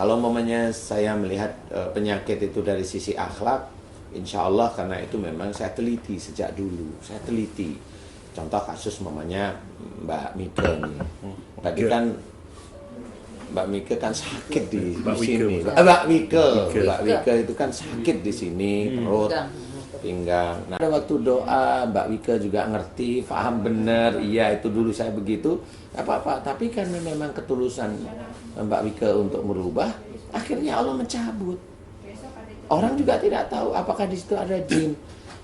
Kalau umpamanya saya melihat penyakit itu dari sisi akhlak, insya Allah karena itu memang saya teliti sejak dulu. Saya teliti. Contoh kasus umpamanya Mbak Mika nih. Tadi kan Mbak Mika kan sakit di sini. Mbak Mika itu kan sakit di sini, perut, pinggang. Nah, ada waktu doa, Mbak Wika juga ngerti, paham bener, iya itu dulu saya begitu, apa-apa. Tapi karena memang ketulusan Mbak Wika untuk merubah, akhirnya Allah mencabut. Orang juga tidak tahu apakah di situ ada jin.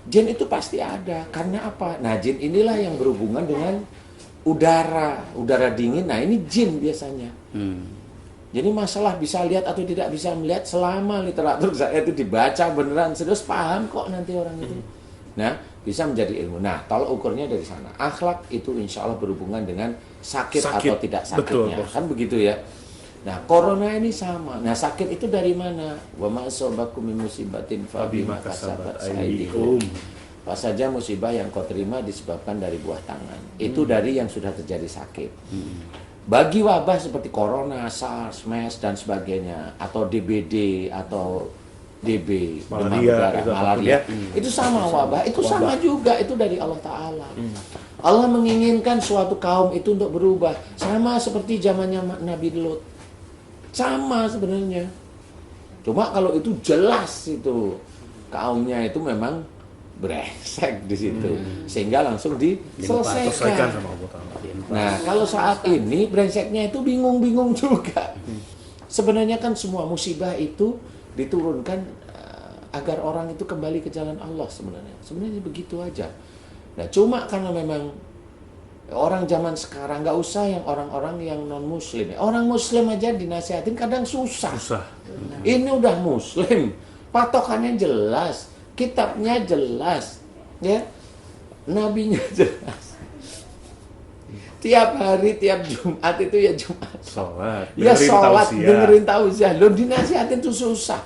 Jin itu pasti ada. Karena apa? Nah, jin inilah yang berhubungan dengan udara dingin. Nah, ini jin biasanya. Jadi masalah bisa lihat atau tidak bisa melihat selama literatur saya itu dibaca beneran serius paham kok nanti orang itu. Nah, bisa menjadi ilmu. Nah, tolak ukurnya dari sana. Akhlak itu insya Allah berhubungan dengan sakit atau tidak sakitnya. Betul, kan begitu ya. Nah, corona ini sama. Nah, sakit itu dari mana? Wa ma asabakum min musibatin fa bima kasabat aydikum. Apa saja musibah yang kau terima disebabkan dari buah tangan. Itu dari yang sudah terjadi sakit. Bagi wabah seperti corona, SARS, MERS dan sebagainya, atau DBD atau DB, malaria, itu sama wabah, itu sama juga, itu dari Allah Ta'ala. Allah menginginkan suatu kaum itu untuk berubah, sama seperti zamannya Nabi Lut, sama sebenarnya. Cuma kalau itu jelas itu kaumnya itu memang brengsek di situ, sehingga langsung diselesaikan sama Allah Ta'ala. Nah, kalau saat ini brengseknya itu bingung-bingung juga. Sebenarnya kan semua musibah itu diturunkan agar orang itu kembali ke jalan Allah sebenarnya. Sebenarnya begitu aja. Nah, cuma karena memang orang zaman sekarang, nggak usah yang orang-orang yang non-muslim. Orang muslim aja dinasihatin kadang susah. Ini udah muslim, patokannya jelas, kitabnya jelas, ya, nabinya jelas. Tiap hari, tiap Jumat itu ya Jumat. Sholat. Ya sholat, dengerin tausiah. Lo dinasihatin itu susah.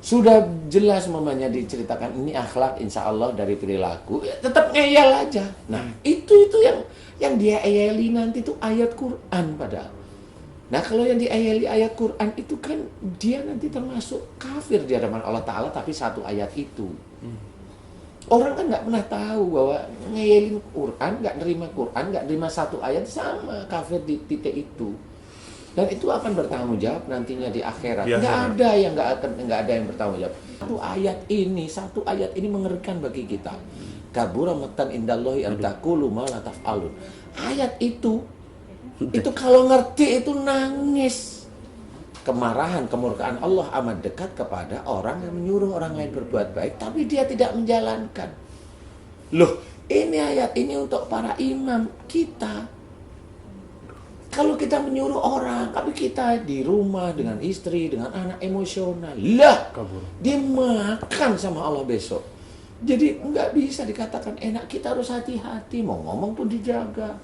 Sudah jelas mamanya diceritakan ini akhlak insya Allah dari perilaku. Ya, tetap ngeyel aja. Nah, itu yang dia eyeli nanti itu ayat Quran padahal. Nah, kalau yang diayeli ayat Quran itu kan dia nanti termasuk kafir di hadapan Allah Ta'ala, tapi satu ayat itu. Orang kan nggak pernah tahu bahwa ngeyelin Quran, nggak nerima Quran, nggak nerima satu ayat sama kafir di titik itu. Dan itu akan bertanggung jawab nantinya di akhirat. Nggak ada yang bertanggung jawab. Satu ayat ini mengerikan bagi kita. Kabura maqtan indallahi an taqulu ma la taf'alun. Ayat itu kalau ngerti itu nangis. Kemarahan, kemurkaan Allah amat dekat kepada orang yang menyuruh orang lain berbuat baik, tapi dia tidak menjalankan. Loh, ini ayat ini untuk para imam kita. Kalau kita menyuruh orang, tapi kita di rumah dengan istri, dengan anak emosional, dia makan sama Allah besok. Jadi nggak bisa dikatakan enak, kita harus hati-hati, mau ngomong pun dijaga.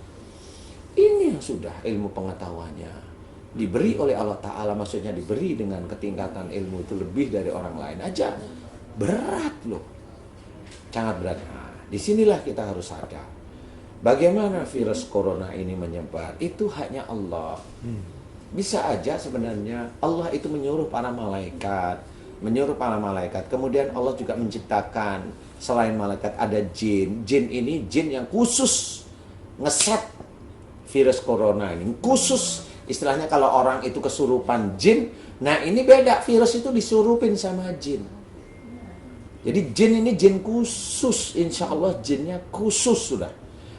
Ini yang sudah ilmu pengetahuannya diberi oleh Allah Ta'ala, maksudnya diberi dengan ketingkatan ilmu itu lebih dari orang lain aja. Berat loh. Sangat berat. Nah, disinilah kita harus sadar. Bagaimana virus corona ini menyebar, itu hanya Allah. Bisa aja sebenarnya Allah itu menyuruh para malaikat. Kemudian Allah juga menciptakan, selain malaikat ada jin. Jin ini jin yang khusus ngeset virus corona ini. Khusus. Istilahnya kalau orang itu kesurupan jin, nah ini beda, virus itu disurupin sama jin. Jadi jin ini jin khusus, insya Allah jinnya khusus sudah.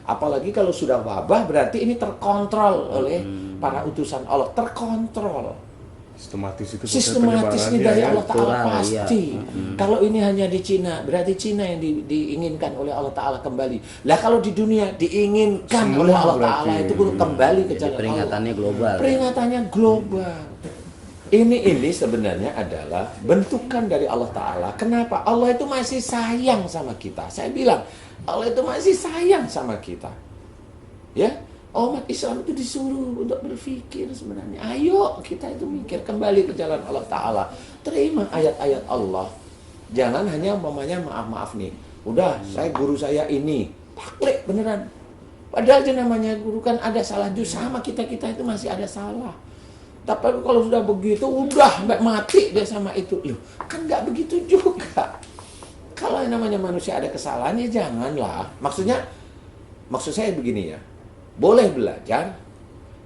Apalagi kalau sudah wabah berarti ini terkontrol oleh para utusan Allah, terkontrol. Sistematis ini dari Allah Ta'ala pasti. Kalau ini hanya di Cina, berarti Cina yang diinginkan oleh Allah Ta'ala kembali. Lah kalau di dunia diinginkan semua oleh Allah Ta'ala itu kembali ke jalan peringatannya Allah. Global. Peringatannya global. Ini sebenarnya adalah bentukan dari Allah Ta'ala. Kenapa? Allah itu masih sayang sama kita. Saya bilang, Allah itu masih sayang sama kita. Ya. Umat Islam itu disuruh untuk berpikir sebenarnya. Ayo kita itu mikir kembali ke jalan Allah Ta'ala. Terima ayat-ayat Allah. Jangan hanya umpamanya maaf-maaf nih. Udah, guru saya ini. Taklid beneran. Padahal namanya guru kan ada salah juga. Sama kita itu masih ada salah. Tapi kalau sudah begitu, udah sampai mati dia sama itu. Loh, kan nggak begitu juga. Kalau yang namanya manusia ada kesalahan, ya janganlah. Maksud saya begini ya, boleh belajar,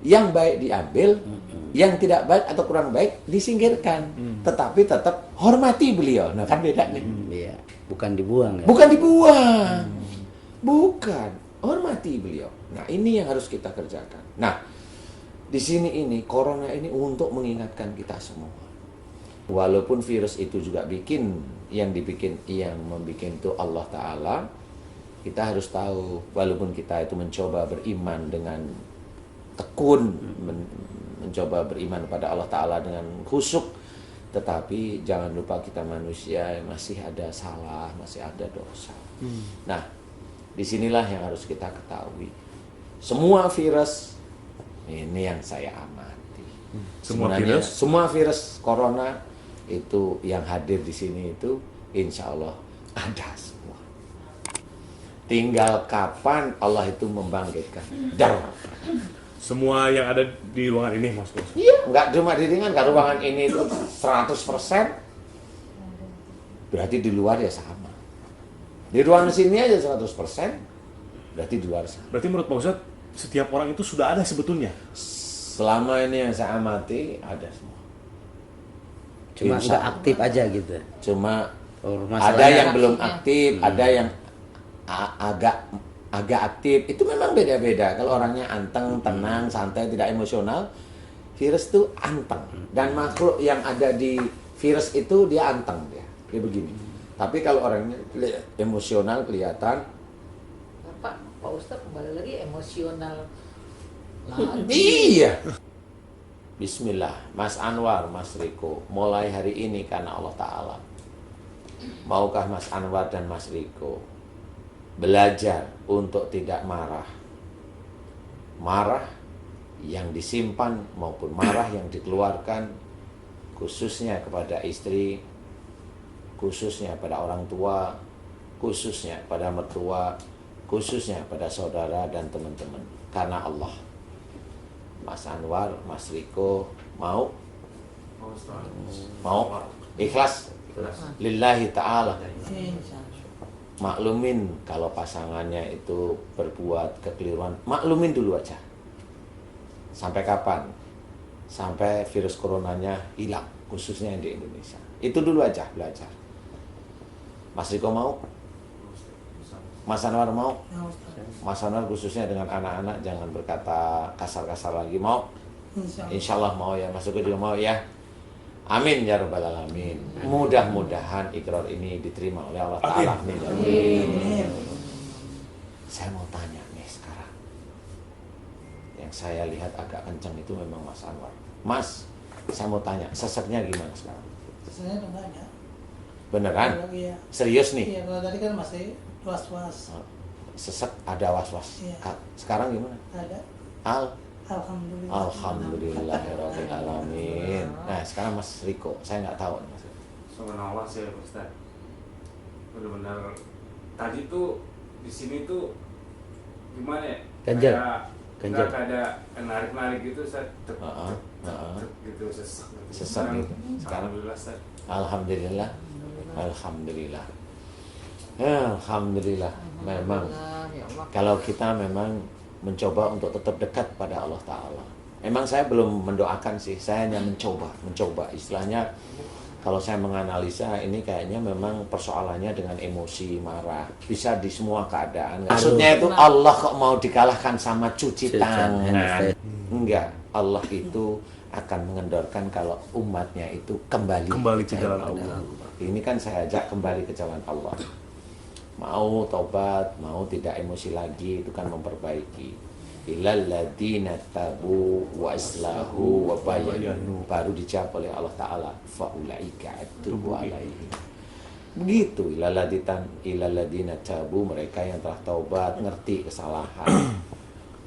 yang baik diambil, yang tidak baik atau kurang baik disingkirkan. Tetapi tetap hormati beliau. Nah kan beda nih. Iya, bukan dibuang ya. Bukan dibuang. Bukan. Hormati beliau. Nah ini yang harus kita kerjakan. Nah, di sini ini, corona ini untuk mengingatkan kita semua. Walaupun virus itu juga yang membuat itu Allah Ta'ala, kita harus tahu, walaupun kita itu mencoba beriman dengan tekun, mencoba beriman pada Allah Ta'ala dengan khusyuk, tetapi jangan lupa kita manusia yang masih ada salah, masih ada dosa. Nah, disinilah yang harus kita ketahui. Semua virus, ini yang saya amati. Semua virus corona itu yang hadir di sini itu, insya Allah ada semua. Tinggal kapan Allah itu membangkitkan. Semua yang ada di ruangan ini, Mas Bos? Iya, nggak cuma di ruangan ini itu 100%. Berarti di luar ya sama. Di ruangan sini aja 100%, berarti di luar sama. Berarti menurut Pak Ustadz, setiap orang itu sudah ada sebetulnya? Selama ini yang saya amati, ada semua. Cuma nggak aktif aja gitu. Cuma Masalahnya ada yang belum aktif, ada yang agak aktif. Itu memang beda-beda. Kalau orangnya anteng, tenang, santai, tidak emosional, virus itu anteng. Dan makhluk yang ada di virus itu dia anteng dia begini. Tapi kalau orangnya emosional kelihatan. Pak Ustadz kembali lagi emosional. Iya. Bismillah, Mas Anwar, Mas Riko, mulai hari ini karena Allah Ta'ala, maukah Mas Anwar dan Mas Riko belajar untuk tidak marah? Marah yang disimpan maupun marah yang dikeluarkan, khususnya kepada istri, khususnya pada orang tua, khususnya pada mertua, khususnya pada saudara dan teman-teman, karena Allah. Mas Anwar, Mas Riko mau ikhlas lillahi ta'ala. Maklumin kalau pasangannya itu berbuat kekeliruan, maklumin dulu aja. Sampai kapan? Sampai virus coronanya hilang, khususnya yang di Indonesia. Itu dulu aja belajar. Mas Riko mau? Mas Anwar mau? Mas Anwar khususnya dengan anak-anak jangan berkata kasar-kasar lagi, mau? Insya Allah mau ya, Mas Riko juga mau ya. Amin ya rabbal alamin. Mudah-mudahan ikrar ini diterima oleh Allah Ta'ala. Amin. Saya mau tanya nih sekarang. Yang saya lihat agak kencang itu memang Mas Anwar. Mas, saya mau tanya, seseknya gimana sekarang? Seseknya udah nggak ada. Beneran? Iya. Serius nih? Iya, kalau tadi kan masih was-was. Sesek ada was-was. Iya. Sekarang gimana? Ada. Alhamdulillah. Alhamdulillahirabbil alamin. Nah, sekarang Mas Riko, saya nggak tahu Mas. Subhanallah sih Ustaz. Benar-benar tadi tuh di sini tuh gimana ya? Ganjal. Nggak ada narik-narik gitu Ustaz. Gitu Sesek Sekarang, gitu. Sekarang alhamdulillah Ustaz. Alhamdulillah. Alhamdulillah. Ya, alhamdulillah. Memang kalau kita memang mencoba untuk tetap dekat pada Allah Ta'ala. Memang saya belum mendoakan sih, saya hanya mencoba. Istilahnya kalau saya menganalisa ini kayaknya memang persoalannya dengan emosi, marah. Bisa di semua keadaan. Maksudnya itu Allah kok mau dikalahkan sama cuci tangan? Enggak, Allah itu akan mengendorkan kalau umatnya itu kembali ke jalan Allah. Ini kan saya ajak kembali ke jalan Allah. Mau tobat, mau tidak emosi lagi, itu kan memperbaiki. Illal ladzina tabu wa islahu wa bayanu, baru dijawab oleh Allah Ta'ala, faulaika atubu alaihim. Begitu, illal ladzina tabu, mereka yang telah taubat, ngerti kesalahan.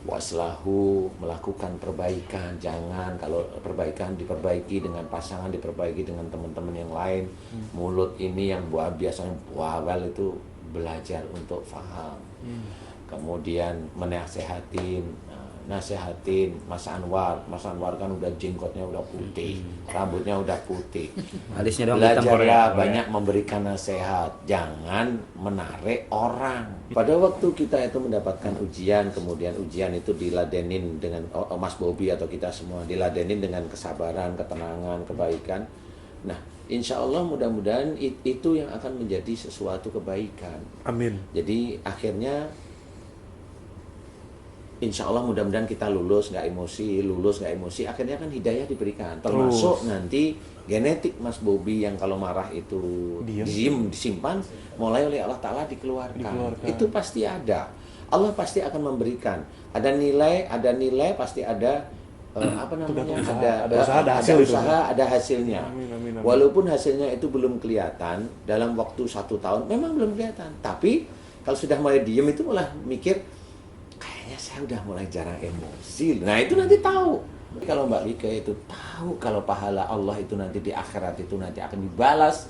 Wa islahu, melakukan perbaikan. Jangan kalau perbaikan diperbaiki dengan pasangan, diperbaiki dengan teman-teman yang lain. Mulut ini yang biasanya bawel itu belajar untuk faham, kemudian menasehatin, nasehatin Mas Anwar. Mas Anwar kan udah jenggotnya udah putih, rambutnya udah putih. Alisnya doang hitam. Belajarlah banyak memberikan nasihat, jangan menarik orang. Pada waktu kita itu mendapatkan ujian, kemudian ujian itu diladenin dengan Mas Bobi atau kita semua diladenin dengan kesabaran, ketenangan, kebaikan. Nah, insya Allah mudah-mudahan itu yang akan menjadi sesuatu kebaikan. Amin. Jadi akhirnya insya Allah mudah-mudahan kita lulus nggak emosi, akhirnya kan hidayah diberikan. Termasuk nanti genetik Mas Bobi yang kalau marah itu disimpan, mulai oleh Allah Ta'ala dikeluarkan. Itu pasti ada. Allah pasti akan memberikan. Ada nilai pasti ada ada hasilnya. Amin. Walaupun hasilnya itu belum kelihatan dalam waktu 1 tahun, memang belum kelihatan. Tapi kalau sudah mulai diem itu malah mikir, kayaknya saya udah mulai jarang emosi. Nah itu nanti tahu. Kalau Mbak Lika itu tahu kalau pahala Allah itu nanti di akhirat itu nanti akan dibalas.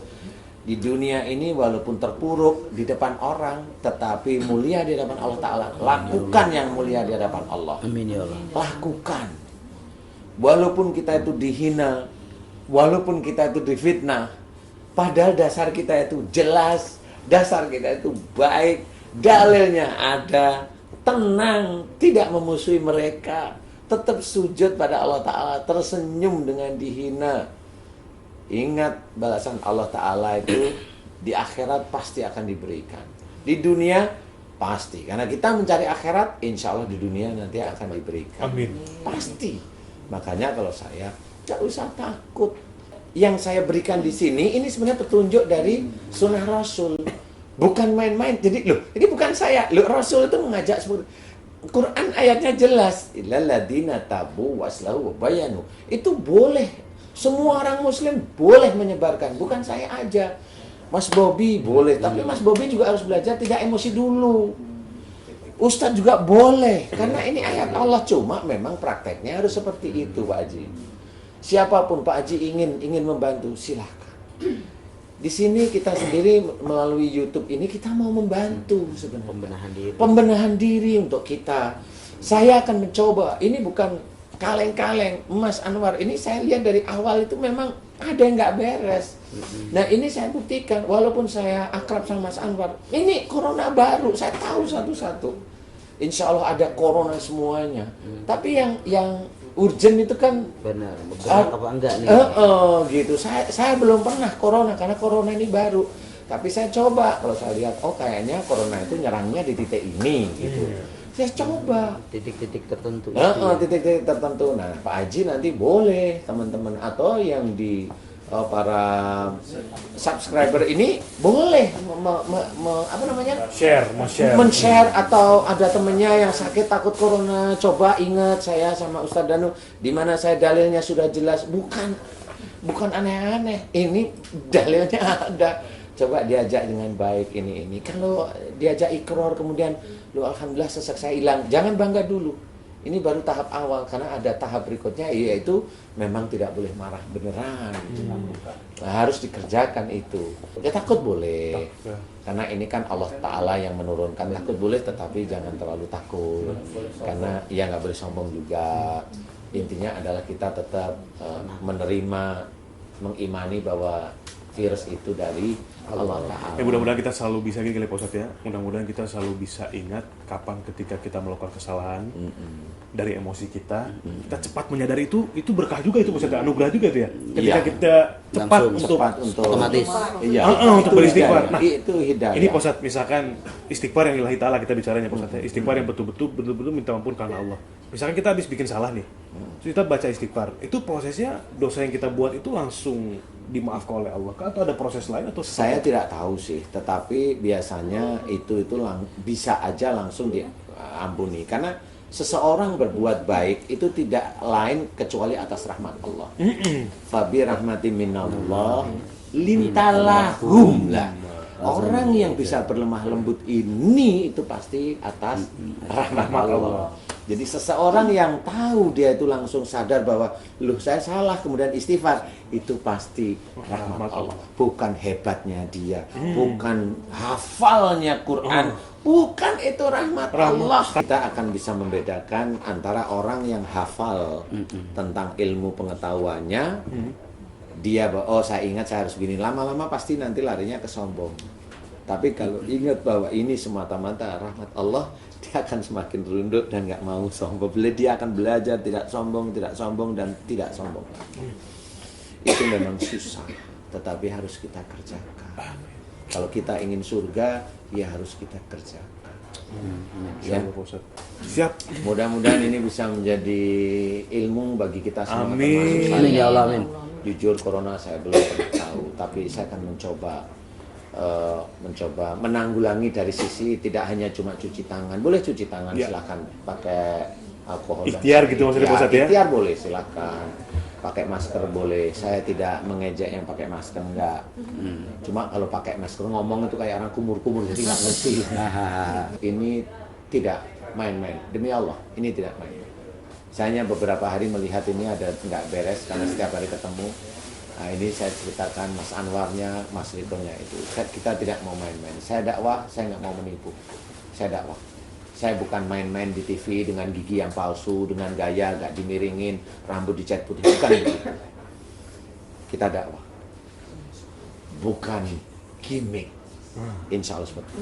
Di dunia ini walaupun terpuruk di depan orang, tetapi mulia di hadapan Allah Ta'ala. Lakukan yang mulia di hadapan Allah. Amin ya Allah. Lakukan. Walaupun kita itu dihina, walaupun kita itu difitnah, padahal dasar kita itu jelas, dasar kita itu baik, dalilnya ada, tenang, tidak memusuhi mereka, tetap sujud pada Allah Ta'ala, tersenyum dengan dihina. Ingat balasan Allah Ta'ala itu di akhirat pasti akan diberikan. Di dunia pasti, karena kita mencari akhirat, insya Allah di dunia nanti akan diberikan. Amin. Pasti. Makanya kalau saya gak usah takut. Yang saya berikan di sini ini sebenarnya petunjuk dari sunnah Rasul, bukan main-main. Jadi ini bukan saya. Rasul itu mengajak seperti Quran ayatnya jelas. Illal ladzina tabu waslahu bayanu. Itu boleh. Semua orang Muslim boleh menyebarkan, bukan saya aja. Mas Bobi boleh, tapi Mas Bobi juga harus belajar tidak emosi dulu. Ustadz juga boleh, karena ini ayat Allah, cuma memang prakteknya harus seperti itu Pak Haji. Siapapun Pak Haji ingin membantu, silahkan. Di sini kita sendiri melalui YouTube ini kita mau membantu sebenarnya. Pembenahan diri untuk kita. Saya akan mencoba, ini bukan kaleng-kaleng, Mas Anwar, ini saya lihat dari awal itu memang ada yang nggak beres. Nah ini saya buktikan, walaupun saya akrab sama Mas Anwar, ini corona baru, saya tahu satu-satu. Insya Allah ada corona semuanya. Tapi yang urgent itu kan benar, bergerak apa enggak nih? Gitu. Saya belum pernah corona karena corona ini baru. Tapi saya coba, kalau saya lihat, kayaknya corona itu nyerangnya di titik ini, gitu. Saya coba titik-titik tertentu. Titik-titik tertentu. Nah, Pak Haji nanti boleh teman-teman atau yang di para subscriber ini boleh men-share atau ada temennya yang sakit takut corona, coba ingat saya sama Ustadz Danu di mana saya dalilnya sudah jelas, bukan aneh-aneh, ini dalilnya ada. Coba diajak dengan baik ini. Kalau diajak ikrar kemudian alhamdulillah sesak saya hilang, jangan bangga dulu. Ini baru tahap awal, karena ada tahap berikutnya, yaitu memang tidak boleh marah beneran. Nah, harus dikerjakan itu. Ya takut boleh, karena ini kan Allah Ta'ala yang menurunkan. Takut boleh, tetapi jangan terlalu takut, karena ya nggak boleh sombong juga. Intinya adalah kita tetap menerima, mengimani bahwa virus itu dari Allah Ta'ala. Mudah-mudahan kita selalu bisa gini Pak Ustadz ya. Mudah-mudahan kita selalu bisa ingat kapan ketika kita melakukan kesalahan dari emosi kita, kita cepat menyadari itu berkah juga itu Pak Ustadz, anugerah juga itu ya. Ketika kita cepat untuk otomatis. Iya. Untuk beristighfar. Nah, itu hidayah. Ini Pak Ustadz, misalkan istighfar yang lillahi ta'ala kita bicaranya Pak Ustadz ya. Istighfar yang betul-betul minta ampun karena Allah. Misalkan kita habis bikin salah nih, terus kita baca istighfar, itu prosesnya dosa yang kita buat itu langsung dimaafkan oleh Allah, atau ada proses lain atau saya tidak tahu sih, tetapi biasanya itu bisa aja langsung diampuni, karena seseorang berbuat baik itu tidak lain kecuali atas rahmat Allah. Fabi rahmati minallah lintalahum lah. Orang yang bisa berlemah lembut ini itu pasti atas rahmat Allah. Jadi seseorang yang tahu dia itu langsung sadar bahwa loh saya salah kemudian istighfar, itu pasti rahmat Allah. Bukan hebatnya dia, bukan hafalnya Quran, bukan itu rahmat Allah. Kita akan bisa membedakan antara orang yang hafal tentang ilmu pengetahuannya, dia oh saya ingat saya harus begini, lama-lama pasti nanti larinya ke sombong. Tapi kalau ingat bahwa ini semata-mata rahmat Allah, dia akan semakin runduk dan nggak mau sombong. Dia akan belajar tidak sombong dan tidak sombong. Itu memang susah, tetapi harus kita kerjakan. Kalau kita ingin surga, ya harus kita kerjakan. Ya. Siap. Mudah-mudahan ini bisa menjadi ilmu bagi kita semua. Amin. Amin ya Allah, amin. Jujur corona saya belum pernah tahu, tapi saya akan mencoba menanggulangi dari sisi tidak hanya cuma cuci tangan. Boleh cuci tangan, silahkan pakai alkohol. Ikhtiar gitu maksudnya Pak Ustadz ya? Ikhtiar boleh, silahkan. Pakai masker boleh. Saya tidak mengejek yang pakai masker, enggak. Cuma kalau pakai masker ngomong itu kayak orang kumur-kumur, jadi nggak ngerti. Ini tidak main-main, demi Allah, ini tidak main. Saya beberapa hari melihat ini ada nggak beres karena setiap hari ketemu. Nah ini saya ceritakan Mas Anwarnya, Mas Ritonya itu. Kita tidak mau main-main. Saya dakwah, saya nggak mau menipu. Saya dakwah. Saya bukan main-main di TV dengan gigi yang palsu, dengan gaya nggak dimiringin, rambut dicat putih. Bukan begitu. Kita dakwah. Bukan gimmick. Insya Allah seperti itu.